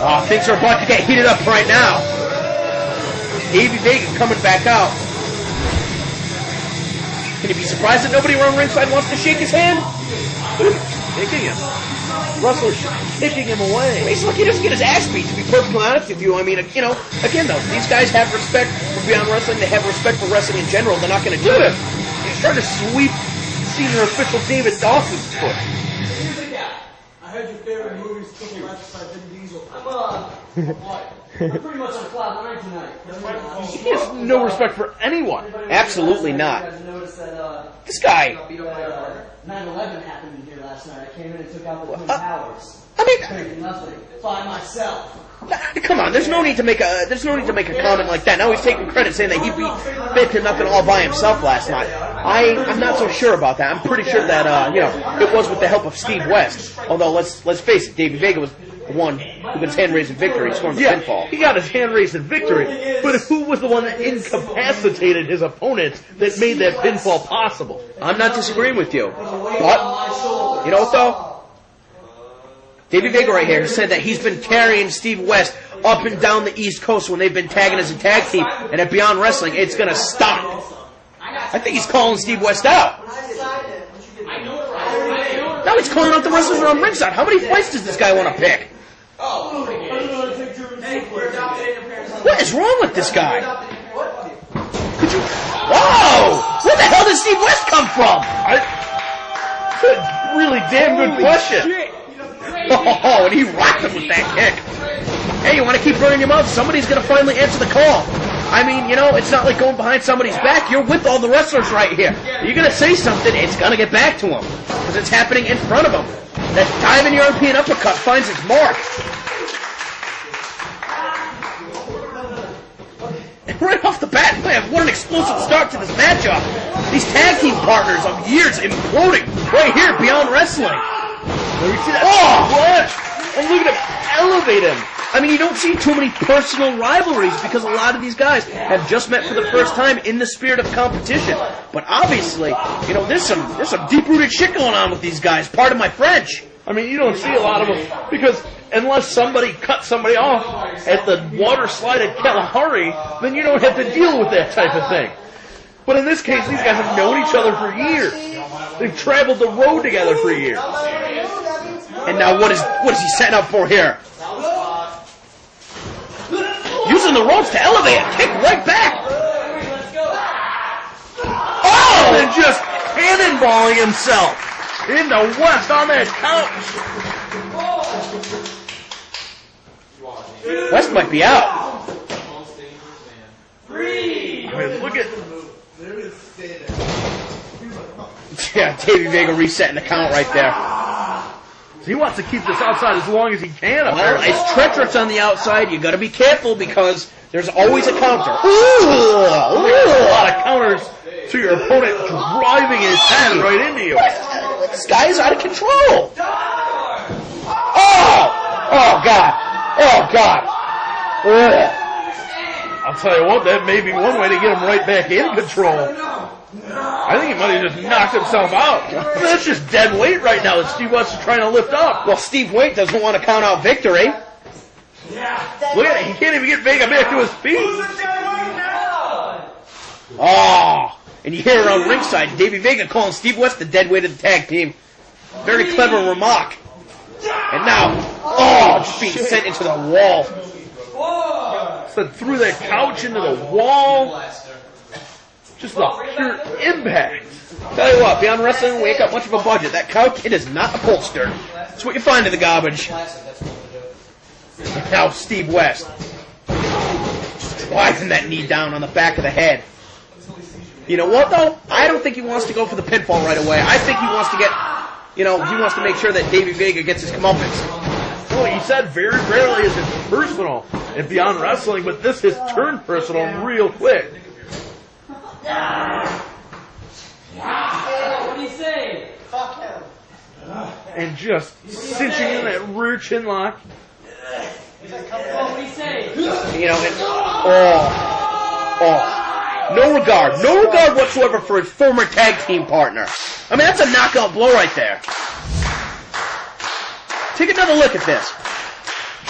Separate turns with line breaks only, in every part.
Oh, things are about to get heated up right now. Davey Vega coming back out. Can you be surprised that nobody around ringside wants to shake his hand?
Kicking him. Russell's kicking him away.
He's lucky he doesn't get his ass beat, to be perfectly honest with you. I mean, you know, again though, these guys have respect for Beyond Wrestling. They have respect for wrestling in general. They're not going to do it.
He's trying to sweep senior official David Dawson's foot.
I heard your favorite movie's Triple X by Vin Diesel. I'm pretty much on cloud 9 tonight.
He has no respect for anyone.
Absolutely not. This guy.
9/11 happened in here last night. I came in and took out the Twin Towers.
I mean,
Nothing. By myself.
Come on, there's no need to make a comment like that. Now he's taking credit saying that he beat Vic to nothing all by himself last night. I'm not so sure about that. I'm pretty sure that it was with the help of Steve West. Although let's face it, Davey Vega was the one who got his hand raised in victory, scoring the pinfall.
He got his hand raised in victory, but who was the one that incapacitated his opponent that made that pinfall possible?
I'm not disagreeing with you, but you know what though? Davey Vega right here said that he's been carrying Steve West up and down the East Coast when they've been tagging as a tag team, and at Beyond Wrestling, it's going to stop. I think he's calling Steve West out. Now he's calling out the wrestlers around ringside. How many fights does this guy want to pick? What is wrong with this guy? Could you... Whoa! Where the hell did Steve West come from?
That's a really damn good question.
Oh, and he rocked him with that kick. Hey, you want to keep running your mouth? Somebody's going to finally answer the call. I mean, you know, it's not like going behind somebody's back. You're with all the wrestlers right here. You're going to say something, it's going to get back to him. Because it's happening in front of him. That diving European uppercut finds its mark. And right off the bat, man, what an explosive start to this matchup. These tag team partners of years imploding right here at Beyond Wrestling.
Oh, and look at him elevate him.
I mean, you don't see too many personal rivalries because a lot of these guys have just met for the first time in the spirit of competition. But obviously, you know, there's some deep-rooted shit going on with these guys. Pardon my French.
I mean, you don't see a lot of them because unless somebody cuts somebody off at the water slide at Kalahari, then you don't have to deal with that type of thing. But in this case, these guys have known each other for years. They've traveled the road together for years.
And now what is he setting up for here? Using the ropes to elevate a kick right back.
Oh! And just cannonballing himself into West on that couch.
West might be out.
I mean, look at...
Yeah, Davey Vega resetting the count right there.
He wants to keep this outside as long as he can.
Well, it's treacherous on the outside. You got to be careful because there's always a counter. Ooh,
a lot of counters to your opponent driving his hand right into you.
This guy is out of control. Oh God. Oh God. Ugh.
I'll tell you what, that may be one way to get him right back in control. I think he might have just knocked himself out. That's just dead weight right now that Steve West is trying to lift up.
Well, Steve Wade doesn't want to count out victory.
Look at it. He can't even get Vega back to his feet.
Oh, and you hear around ringside, Davey Vega calling Steve West the dead weight of the tag team. Very clever remark. And now, just being sent into the wall.
So through that couch into the wall. Just the pure impact.
Tell you what, Beyond Wrestling, we ain't got much of a budget. That couch, it is not upholstered. That's what you find in the garbage. Now, Steve West. Driving that knee down on the back of the head. You know what, though? I don't think he wants to go for the pinfall right away. I think he wants to get, he wants to make sure that Davey Vega gets his comeuppance.
Well, he said very rarely is it personal in Beyond Wrestling, but this has turned personal real quick.
What do you say? Fuck him.
And just cinching in that rear chin lock.
What do you say?
You know, No regard whatsoever for his former tag team partner. I mean, that's a knockout blow right there. Take another look at this.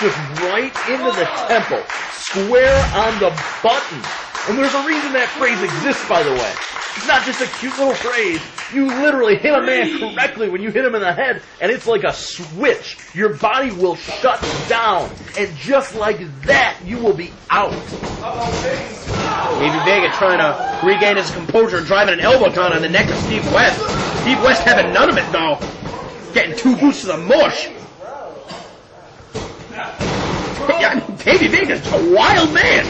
Just right into the temple. Square on the button. And there's a reason that phrase exists, by the way. It's not just a cute little phrase. You literally hit a man correctly when you hit him in the head, and it's like a switch. Your body will shut down. And just like that, you will be out.
Davey Vega trying to regain his composure, driving an elbow down on the neck of Steve West. Steve West having none of it, though. Getting 2 boots to the mush. Yeah, Davey Vega's a wild man.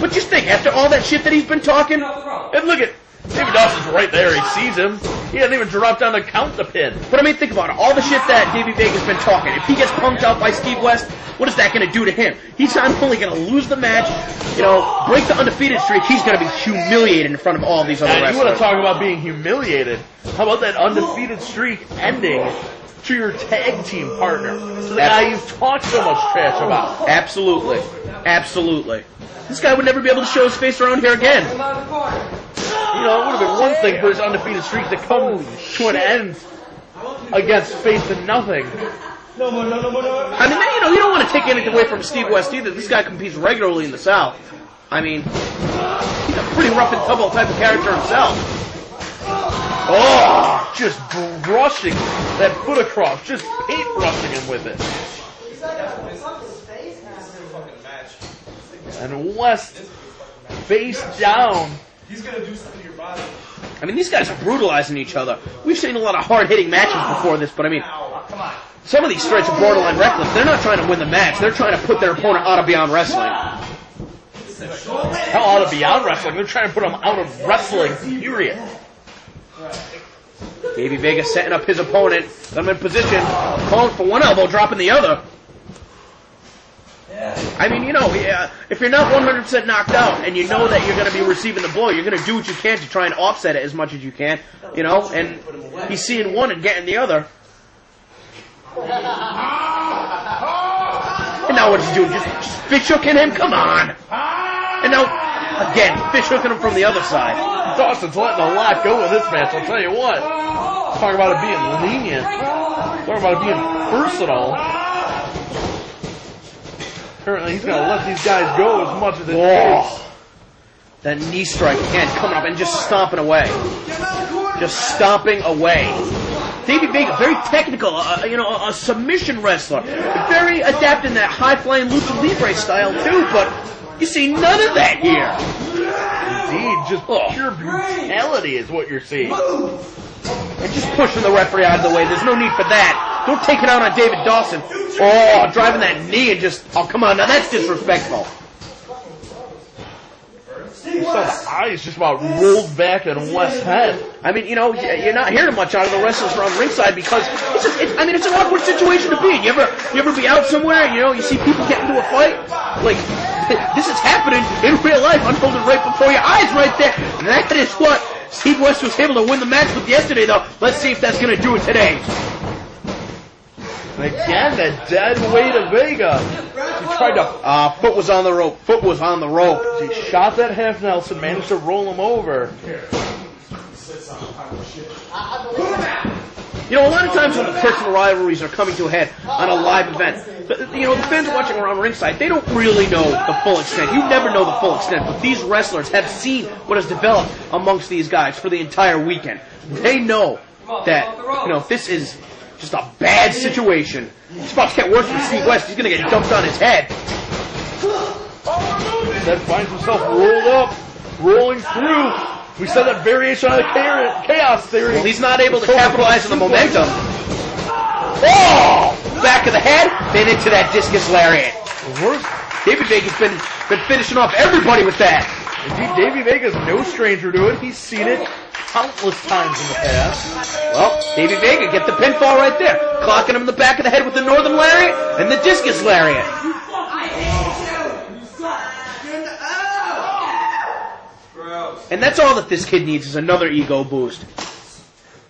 What you think, after all that shit that he's been talking?
And look at David Dawson's right there. He sees him. He hasn't even dropped down to count the pin.
But I mean, think about it. All the shit that Davey Vega's been talking. If he gets punked out by Steve West, what is that going to do to him? He's not only going to lose the match, break the undefeated streak, he's going to be humiliated in front of all these other wrestlers.
You want to talk about being humiliated? How about that undefeated streak ending to your tag team partner? The guy you've talked so much trash about.
Absolutely. Absolutely. This guy would never be able to show his face around here again.
It would have been one thing for his undefeated streak to come to an end against Faith and Nothing.
I mean, you don't want to take anything away from Steve West either. This guy competes regularly in the South. I mean, he's a pretty rough and tumble type of character himself.
Oh, just brushing that foot across, just paintbrushing him with it. And West face down.
He's gonna do something to your body.
I mean, these guys are brutalizing each other. We've seen a lot of hard-hitting matches before this, but I mean, some of these strikes are borderline reckless. They're not trying to win the match. They're trying to put their opponent out of Beyond Wrestling.
Hell, out of Beyond Wrestling. They're trying to put him out of wrestling, period.
Davey Vega setting up his opponent. Got him in position. Calling for one elbow, dropping the other. I mean, if you're not 100% knocked out and you know that you're going to be receiving the blow, you're going to do what you can to try and offset it as much as you can, and he's seeing one and getting the other. And now what's he doing? Just fish hooking him? Come on. And now, again, fish hooking him from the other side.
Dawson's letting a lot go with this match, I'll tell you what. Talk about it being lenient. Talk about it being personal. Apparently he's going to let these guys go as much as it takes.
That knee strike again coming up and just stomping away. Just stomping away. Davey Vega, very technical, a submission wrestler. Very adept in that high-flying lucha libre style too, but you see none of that here.
Indeed, just pure brutality is what you're seeing.
And just pushing the referee out of the way. There's no need for that. Don't take it out on David Dawson. Oh, driving that knee and just... Oh, come on. Now, that's disrespectful.
You saw the eyes just about rolled back in West's head.
I mean, you're not hearing much out of the wrestlers from ringside because it's an awkward situation to be in. You ever be out somewhere and, you see people get into a fight? Like, this is happening in real life, unfolded right before your eyes right there. And that is what Steve West was able to win the match with yesterday, though. Let's see if that's going to do it today.
And again, that dead weight of Vega. He tried to...
foot was on the rope. Foot was on the rope.
He shot that half Nelson, managed to roll him over.
A lot of times when the personal rivalries are coming to a head on a live event, the fans watching around ringside, they don't really know the full extent. You never know the full extent, but these wrestlers have seen what has developed amongst these guys for the entire weekend. They know that, this is just a bad situation. It's about to get worse for Steve West. He's going to get dumped on his head.
Then finds himself rolled up, rolling through. We saw that variation on the chaos theory.
Well, he's not able to capitalize on the momentum. Oh! Back of the head, then into that discus lariat. Davey Vega's been finishing off everybody with that.
Indeed, Davey Vega's no stranger to it. He's seen it countless times in the past.
Well, Davey Vega, get the pinfall right there. Clocking him in the back of the head with the northern lariat and the discus lariat. And that's all that this kid needs is another ego boost.